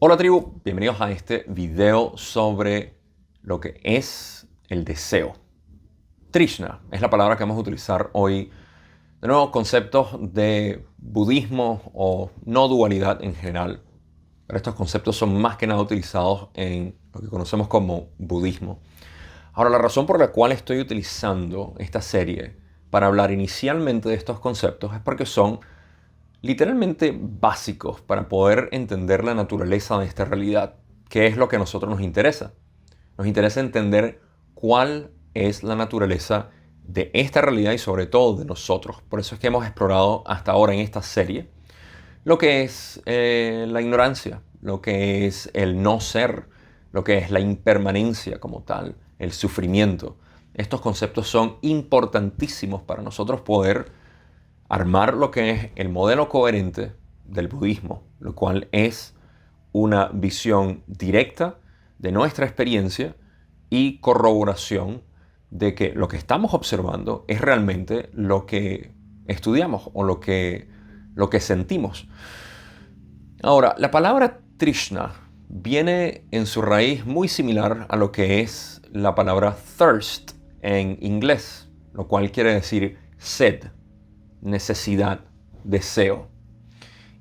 Hola tribu, bienvenidos a este video sobre lo que es el deseo. Trishna es la palabra que vamos a utilizar hoy. De nuevo, conceptos de budismo o no dualidad en general. Pero estos conceptos son más que nada utilizados en lo que conocemos como budismo. Ahora, la razón por la cual estoy utilizando esta serie para hablar inicialmente de estos conceptos es porque son literalmente básicos para poder entender la naturaleza de esta realidad, que es lo que a nosotros nos interesa. Nos interesa entender cuál es la naturaleza de esta realidad y sobre todo de nosotros. Por eso es que hemos explorado hasta ahora en esta serie lo que es la ignorancia, lo que es el no ser, lo que es la impermanencia como tal, el sufrimiento. Estos conceptos son importantísimos para nosotros poder armar lo que es el modelo coherente del budismo, lo cual es una visión directa de nuestra experiencia y corroboración de que lo que estamos observando es realmente lo que estudiamos o lo que sentimos. Ahora, la palabra Trishna viene en su raíz muy similar a lo que es la palabra thirst en inglés, lo cual quiere decir sed, necesidad, deseo.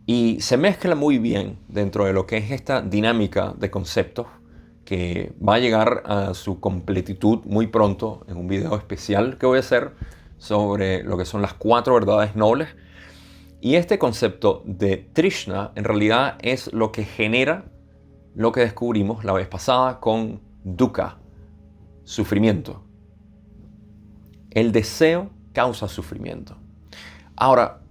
Y se mezcla muy bien dentro de lo que es esta dinámica de conceptos que va a llegar a su completitud muy pronto en un video especial que voy a hacer sobre lo que son las 4 verdades nobles. Y este concepto de Trishna en realidad es lo que genera lo que descubrimos la vez pasada con dukkha, sufrimiento. El deseo causa sufrimiento. Ahora,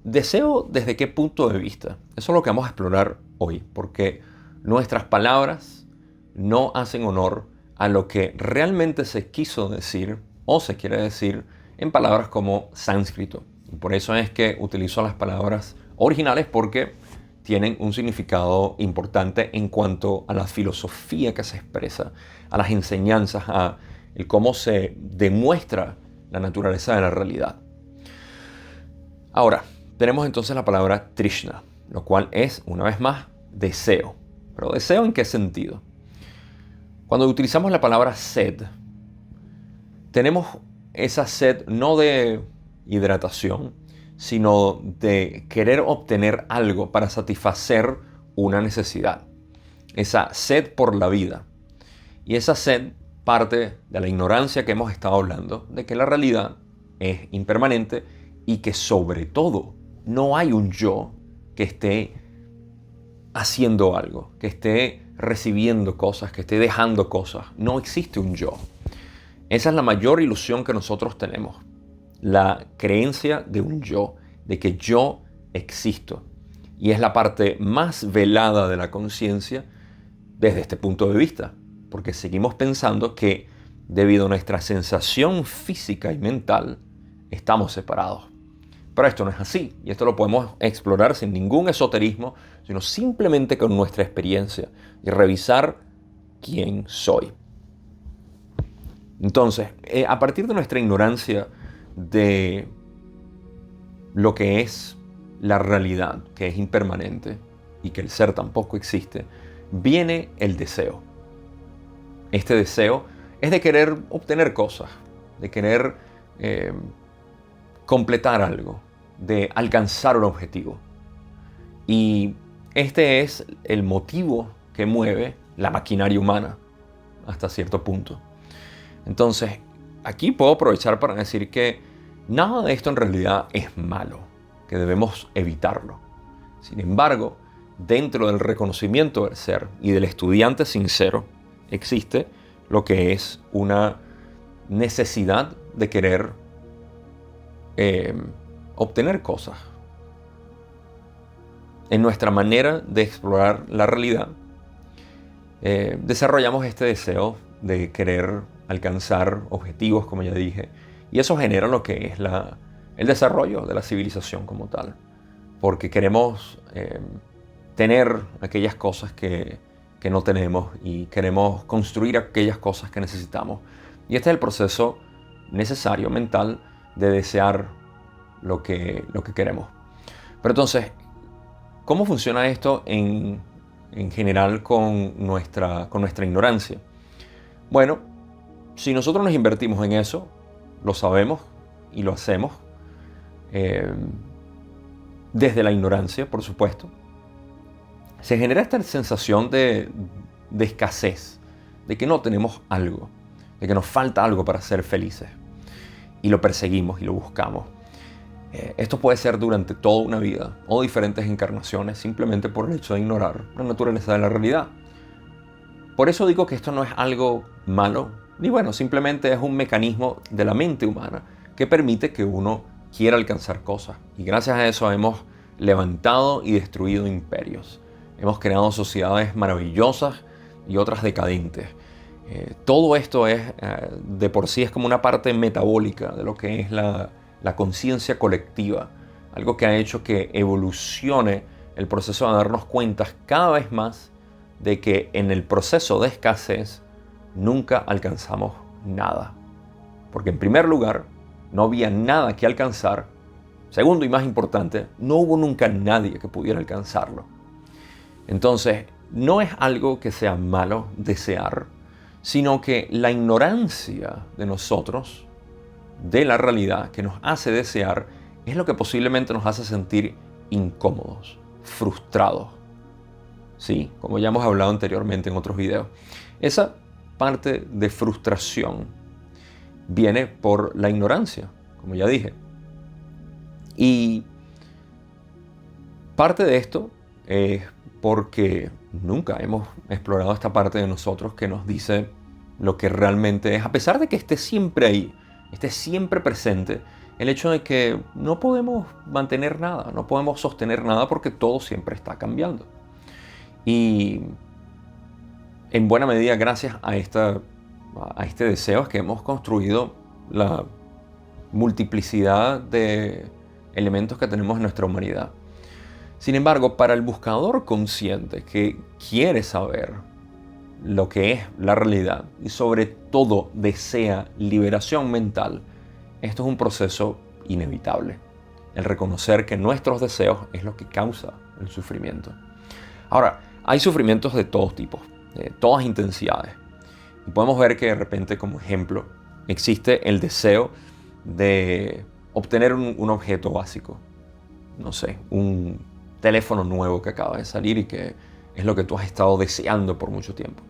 deseo desde qué punto de vista. Eso es lo que vamos a explorar hoy, porque nuestras palabras no hacen honor a lo que realmente se quiso decir o se quiere decir en palabras como sánscrito. Y por eso es que utilizo las palabras originales porque tienen un significado importante en cuanto a la filosofía que se expresa, a las enseñanzas, a el cómo se demuestra la naturaleza de la realidad. Ahora, tenemos entonces la palabra Trishna, lo cual es, una vez más, deseo. ¿Pero deseo en qué sentido? Cuando utilizamos la palabra sed, tenemos esa sed no de hidratación, sino de querer obtener algo para satisfacer una necesidad. Esa sed por la vida. Y esa sed parte de la ignorancia que hemos estado hablando, de que la realidad es impermanente y que sobre todo no hay un yo que esté haciendo algo, que esté recibiendo cosas, que esté dejando cosas. No existe un yo. Esa es la mayor ilusión que nosotros tenemos. La creencia de un yo, de que yo existo. Y es la parte más velada de la conciencia desde este punto de vista. Porque seguimos pensando que debido a nuestra sensación física y mental, estamos separados. Pero esto no es así, y esto lo podemos explorar sin ningún esoterismo, sino simplemente con nuestra experiencia y revisar quién soy. Entonces, a partir de nuestra ignorancia de lo que es la realidad, que es impermanente y que el ser tampoco existe, viene el deseo. Este deseo es de querer obtener cosas, de querer completar algo, de alcanzar un objetivo. Y este es el motivo que mueve la maquinaria humana hasta cierto punto. Entonces, aquí puedo aprovechar para decir que nada de esto en realidad es malo, que debemos evitarlo. Sin embargo, dentro del reconocimiento del ser y del estudiante sincero, existe lo que es una necesidad de querer obtener cosas. En nuestra manera de explorar la realidad, desarrollamos este deseo de querer alcanzar objetivos, como ya dije, y eso genera lo que es el desarrollo de la civilización como tal, porque queremos tener aquellas cosas que no tenemos y queremos construir aquellas cosas que necesitamos. Y este es el proceso necesario mental de desear lo que queremos. Pero entonces, ¿cómo funciona esto en en general con nuestra ignorancia? Bueno, si nosotros nos invertimos en eso, lo sabemos y lo hacemos, eh, desde la ignorancia, por supuesto, se genera esta sensación de escasez, de que no tenemos algo, de que nos falta algo para ser felices. Y lo perseguimos y lo buscamos. Esto puede ser durante toda una vida o diferentes encarnaciones, simplemente por el hecho de ignorar la naturaleza de la realidad. Por eso digo que esto no es algo malo, ni bueno, simplemente es un mecanismo de la mente humana que permite que uno quiera alcanzar cosas. Y gracias a eso hemos levantado y destruido imperios. Hemos creado sociedades maravillosas y otras decadentes. Todo esto es, de por sí es como una parte metabólica de lo que es la conciencia colectiva. Algo que ha hecho que evolucione el proceso de darnos cuenta cada vez más de que en el proceso de escasez nunca alcanzamos nada. Porque en primer lugar, no había nada que alcanzar. Segundo y más importante, no hubo nunca nadie que pudiera alcanzarlo. Entonces, no es algo que sea malo desear, sino que la ignorancia de nosotros, de la realidad que nos hace desear, es lo que posiblemente nos hace sentir incómodos, frustrados. Sí, como ya hemos hablado anteriormente en otros videos. Esa parte de frustración viene por la ignorancia, como ya dije. Y parte de esto es porque nunca hemos explorado esta parte de nosotros que nos dice lo que realmente es, a pesar de que esté siempre ahí, esté siempre presente, el hecho de que no podemos mantener nada, no podemos sostener nada porque todo siempre está cambiando. Y en buena medida, gracias a este deseo es que hemos construido la multiplicidad de elementos que tenemos en nuestra humanidad. Sin embargo, para el buscador consciente que quiere saber lo que es la realidad y sobre todo desea liberación mental, esto es un proceso inevitable. El reconocer que nuestros deseos es lo que causa el sufrimiento. Ahora, hay sufrimientos de todos tipos, de todas intensidades. Y podemos ver que de repente, como ejemplo, existe el deseo de obtener un objeto básico. No sé, un teléfono nuevo que acaba de salir y que es lo que tú has estado deseando por mucho tiempo.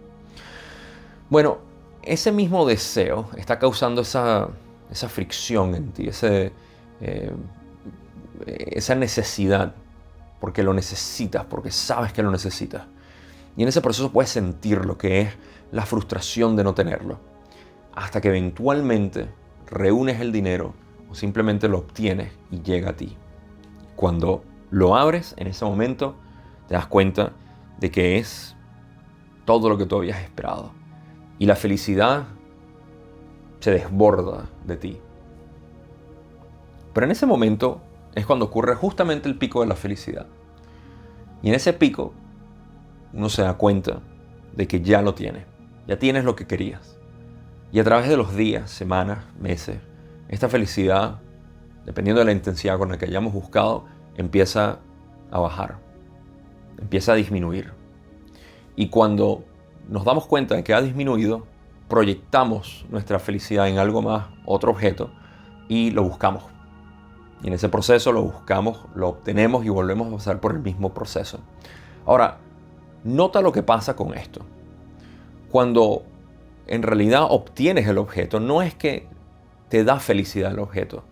Bueno, ese mismo deseo está causando esa fricción en ti, esa necesidad, porque lo necesitas, porque sabes que lo necesitas. Y en ese proceso puedes sentir lo que es la frustración de no tenerlo, hasta que eventualmente reúnes el dinero o simplemente lo obtienes y llega a ti. Cuando lo abres, en ese momento te das cuenta de que es todo lo que tú habías esperado. Y la felicidad se desborda de ti. Pero en ese momento es cuando ocurre justamente el pico de la felicidad. Y en ese pico uno se da cuenta de que ya lo tienes. Ya tienes lo que querías. Y a través de los días, semanas, meses, esta felicidad, dependiendo de la intensidad con la que hayamos buscado, empieza a bajar. Empieza a disminuir. Y cuando nos damos cuenta de que ha disminuido, proyectamos nuestra felicidad en algo más, otro objeto, y lo buscamos. Y en ese proceso lo buscamos, lo obtenemos y volvemos a pasar por el mismo proceso. Ahora, nota lo que pasa con esto. Cuando en realidad obtienes el objeto, no es que te da felicidad el objeto.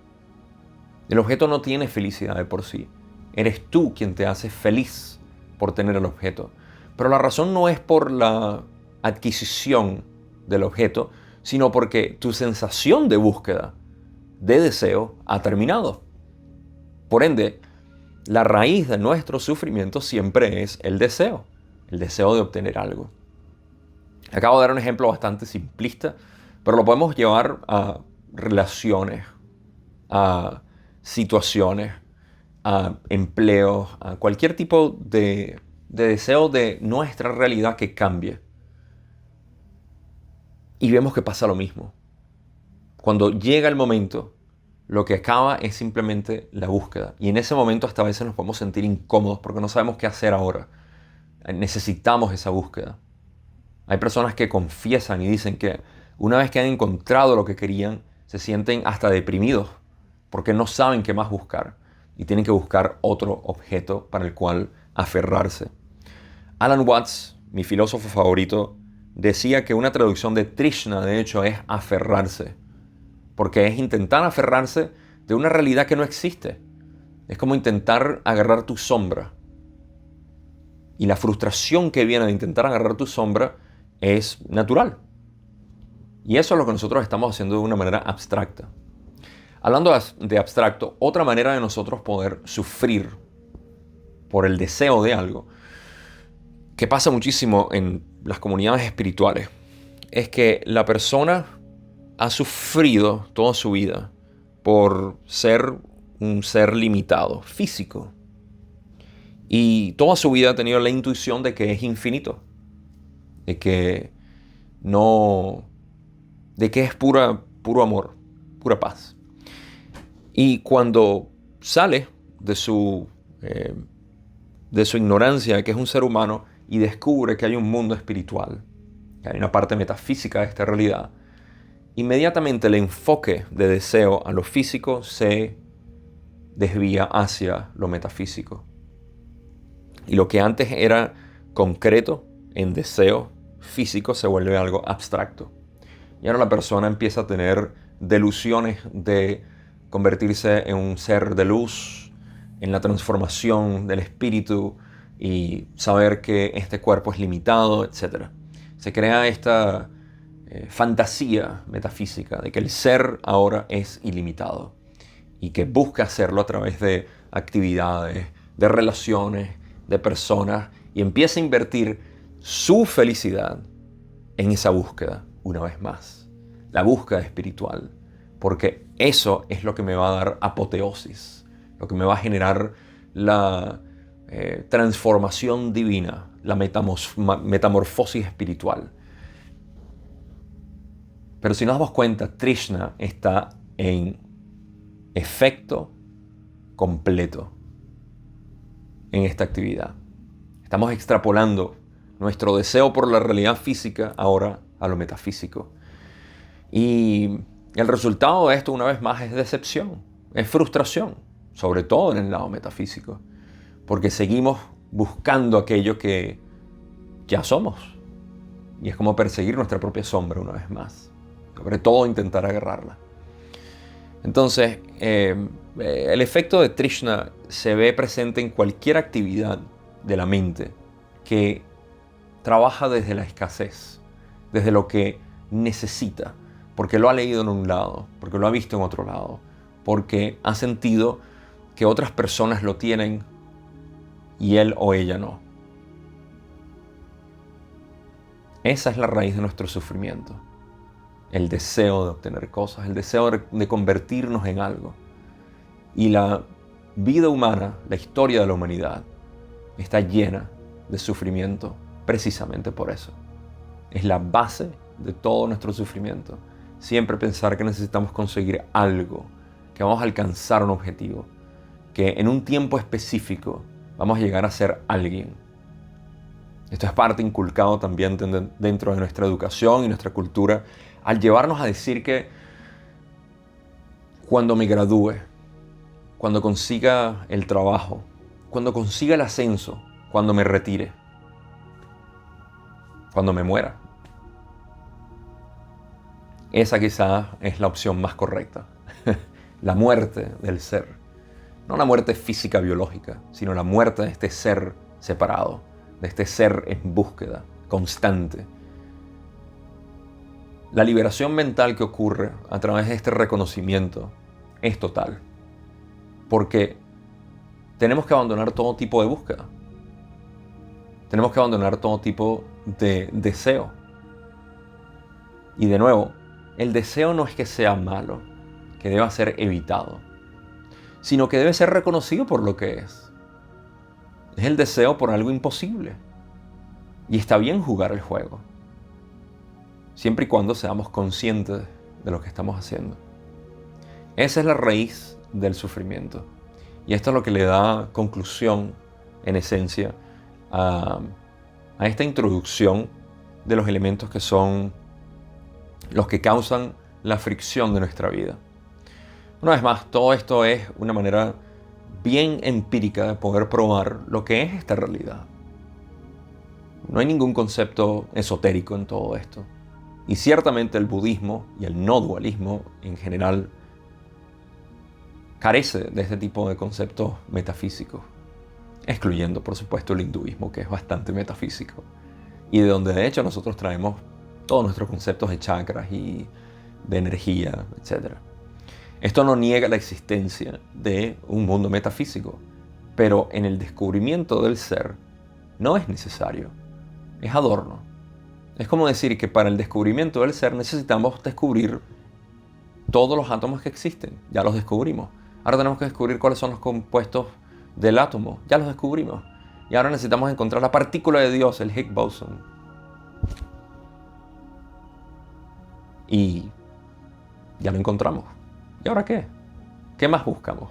El objeto no tiene felicidad de por sí. Eres tú quien te hace feliz por tener el objeto. Pero la razón no es por la adquisición del objeto, sino porque tu sensación de búsqueda, de deseo, ha terminado. Por ende, la raíz de nuestro sufrimiento siempre es el deseo de obtener algo. Acabo de dar un ejemplo bastante simplista, pero lo podemos llevar a relaciones, a situaciones, a empleos, a cualquier tipo de deseo de nuestra realidad que cambie. Y vemos que pasa lo mismo. Cuando llega el momento, lo que acaba es simplemente la búsqueda. Y en ese momento hasta a veces nos podemos sentir incómodos porque no sabemos qué hacer ahora. necesitamos esa búsqueda. Hay personas que confiesan y dicen que una vez que han encontrado lo que querían, se sienten hasta deprimidos porque no saben qué más buscar y tienen que buscar otro objeto para el cual aferrarse. Alan Watts, mi filósofo favorito, decía que una traducción de Trishna, de hecho, es aferrarse, porque es intentar aferrarse de una realidad que no existe. Es como intentar agarrar tu sombra. Y la frustración que viene de intentar agarrar tu sombra es natural. Y eso es lo que nosotros estamos haciendo de una manera abstracta. Hablando de abstracto, otra manera de nosotros poder sufrir por el deseo de algo, que pasa muchísimo en las comunidades espirituales, es que la persona ha sufrido toda su vida por ser un ser limitado, físico. Y toda su vida ha tenido la intuición de que es infinito, de que es puro amor, pura paz. Y cuando sale de su ignorancia de que es un ser humano y descubre que hay un mundo espiritual, que hay una parte metafísica de esta realidad, inmediatamente el enfoque de deseo a lo físico se desvía hacia lo metafísico. Y lo que antes era concreto en deseo físico se vuelve algo abstracto. Y ahora la persona empieza a tener delusiones de convertirse en un ser de luz, en la transformación del espíritu y saber que este cuerpo es limitado, etc. Se crea esta fantasía metafísica de que el ser ahora es ilimitado y que busca hacerlo a través de actividades, de relaciones, de personas, y empieza a invertir su felicidad en esa búsqueda una vez más, la búsqueda espiritual, porque eso es lo que me va a dar apoteosis, lo que me va a generar la transformación divina, la metamorfosis espiritual. Pero si nos damos cuenta, Trishna está en efecto completo en esta actividad. Estamos extrapolando nuestro deseo por la realidad física ahora a lo metafísico. Y el resultado de esto, una vez más, es decepción, es frustración, sobre todo en el lado metafísico, porque seguimos buscando aquello que ya somos. Y es como perseguir nuestra propia sombra una vez más, sobre todo intentar agarrarla. Entonces, el efecto de Trishna se ve presente en cualquier actividad de la mente que trabaja desde la escasez, desde lo que necesita, porque lo ha leído en un lado, porque lo ha visto en otro lado, porque ha sentido que otras personas lo tienen y él o ella no. Esa es la raíz de nuestro sufrimiento. El deseo de obtener cosas, el deseo de convertirnos en algo. Y la vida humana, la historia de la humanidad, está llena de sufrimiento precisamente por eso. Es la base de todo nuestro sufrimiento. Siempre pensar que necesitamos conseguir algo, que vamos a alcanzar un objetivo, que en un tiempo específico vamos a llegar a ser alguien. Esto es parte inculcado también dentro de nuestra educación y nuestra cultura, al llevarnos a decir que cuando me gradúe, cuando consiga el trabajo, cuando consiga el ascenso, cuando me retire, cuando me muera. Esa quizás es la opción más correcta. La muerte del ser. No la muerte física biológica, sino la muerte de este ser separado, de este ser en búsqueda constante. La liberación mental que ocurre a través de este reconocimiento es total, porque tenemos que abandonar todo tipo de búsqueda. Tenemos que abandonar todo tipo de deseo. Y de nuevo, el deseo no es que sea malo, que deba ser evitado, sino que debe ser reconocido por lo que es. Es el deseo por algo imposible. Y está bien jugar el juego, siempre y cuando seamos conscientes de lo que estamos haciendo. Esa es la raíz del sufrimiento. Y esto es lo que le da conclusión, en esencia, a a esta introducción de los elementos que son los que causan la fricción de nuestra vida. Una vez más, todo esto es una manera bien empírica de poder probar lo que es esta realidad. No hay ningún concepto esotérico en todo esto. Y ciertamente el budismo y el no dualismo en general carece de este tipo de conceptos metafísicos, excluyendo por supuesto el hinduismo, que es bastante metafísico, y de donde de hecho nosotros traemos todos nuestros conceptos de chakras y de energía, etc. Esto no niega la existencia de un mundo metafísico, pero en el descubrimiento del ser no es necesario, es adorno. Es como decir que para el descubrimiento del ser necesitamos descubrir todos los átomos que existen, ya los descubrimos. Ahora tenemos que descubrir cuáles son los compuestos del átomo, ya los descubrimos. Y ahora necesitamos encontrar la partícula de Dios, el Higgs boson. Y ya lo encontramos. ¿Y ahora qué? ¿Qué más buscamos?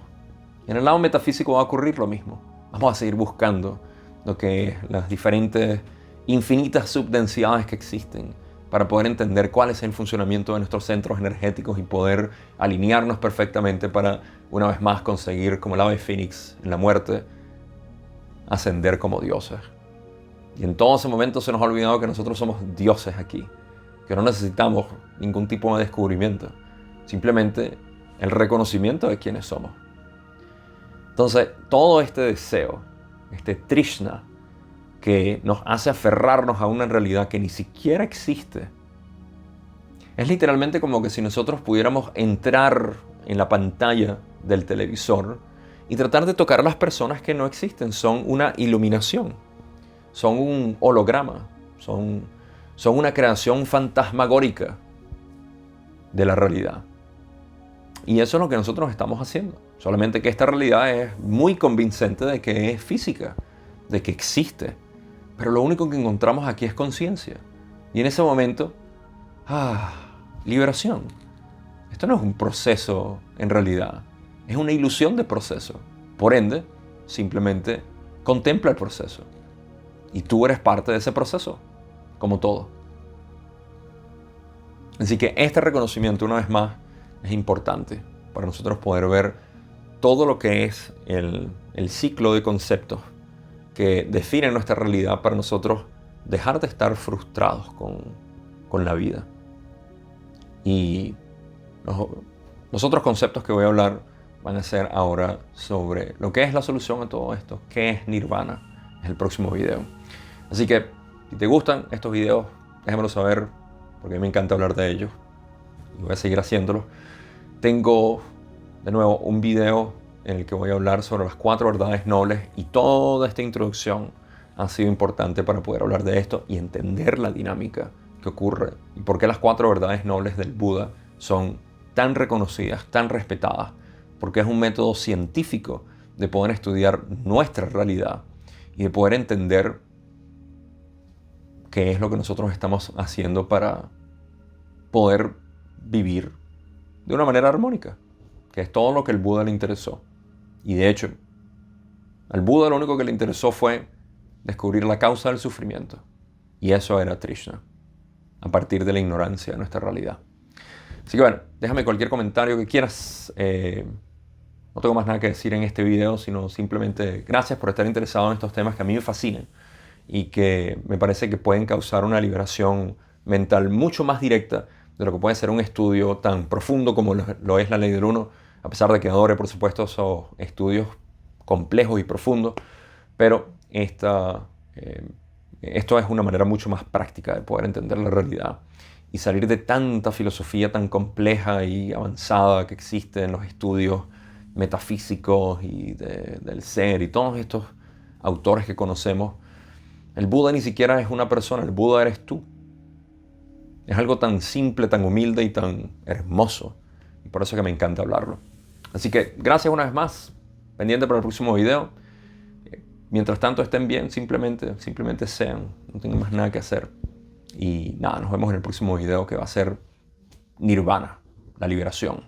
En el lado metafísico va a ocurrir lo mismo. Vamos a seguir buscando lo que es las diferentes infinitas subdensidades que existen para poder entender cuál es el funcionamiento de nuestros centros energéticos y poder alinearnos perfectamente para, una vez más, conseguir, como el ave fénix en la muerte, ascender como dioses. Y en todo ese momento se nos ha olvidado que nosotros somos dioses aquí, que no necesitamos ningún tipo de descubrimiento, simplemente el reconocimiento de quiénes somos. Entonces, todo este deseo, este Trishna, que nos hace aferrarnos a una realidad que ni siquiera existe, es literalmente como que si nosotros pudiéramos entrar en la pantalla del televisor y tratar de tocar a las personas que no existen. Son una iluminación, son un holograma, son una creación fantasmagórica de la realidad. Y eso es lo que nosotros estamos haciendo. Solamente que esta realidad es muy convincente de que es física, de que existe. Pero lo único que encontramos aquí es conciencia. Y en ese momento, liberación. Esto no es un proceso en realidad, es una ilusión de proceso. Por ende, simplemente contempla el proceso. Y tú eres parte de ese proceso, como todo. Así que este reconocimiento, una vez más, es importante para nosotros poder ver todo lo que es el ciclo de conceptos que definen nuestra realidad, para nosotros dejar de estar frustrados con la vida. Y los otros conceptos que voy a hablar van a ser ahora sobre lo que es la solución a todo esto, qué es Nirvana, es el próximo video. Así que si te gustan estos videos, déjamelo saber, porque a mí me encanta hablar de ellos y voy a seguir haciéndolo. Tengo de nuevo un video en el que voy a hablar sobre las 4 verdades nobles, y toda esta introducción ha sido importante para poder hablar de esto y entender la dinámica que ocurre y por qué las 4 verdades nobles del Buda son tan reconocidas, tan respetadas, porque es un método científico de poder estudiar nuestra realidad y de poder entender qué es lo que nosotros estamos haciendo para poder vivir de una manera armónica, que es todo lo que el Buda le interesó. Y de hecho, al Buda lo único que le interesó fue descubrir la causa del sufrimiento. Y eso era Trishna, a partir de la ignorancia de nuestra realidad. Así que bueno, déjame cualquier comentario que quieras. No tengo más nada que decir en este video, sino simplemente gracias por estar interesado en estos temas que a mí me fascinan y que me parece que pueden causar una liberación mental mucho más directa de lo que puede ser un estudio tan profundo como lo es la Ley del Uno, a pesar de que adore, por supuesto, esos estudios complejos y profundos, pero esto es una manera mucho más práctica de poder entender la realidad y salir de tanta filosofía tan compleja y avanzada que existe en los estudios metafísicos y del ser y todos estos autores que conocemos. El Buda ni siquiera es una persona, el Buda eres tú. Es algo tan simple, tan humilde y tan hermoso, y por eso es que me encanta hablarlo. Así que gracias una vez más, pendiente para el próximo video. Mientras tanto estén bien, simplemente sean, no tengan más nada que hacer. Y nada, nos vemos en el próximo video, que va a ser Nirvana, la liberación.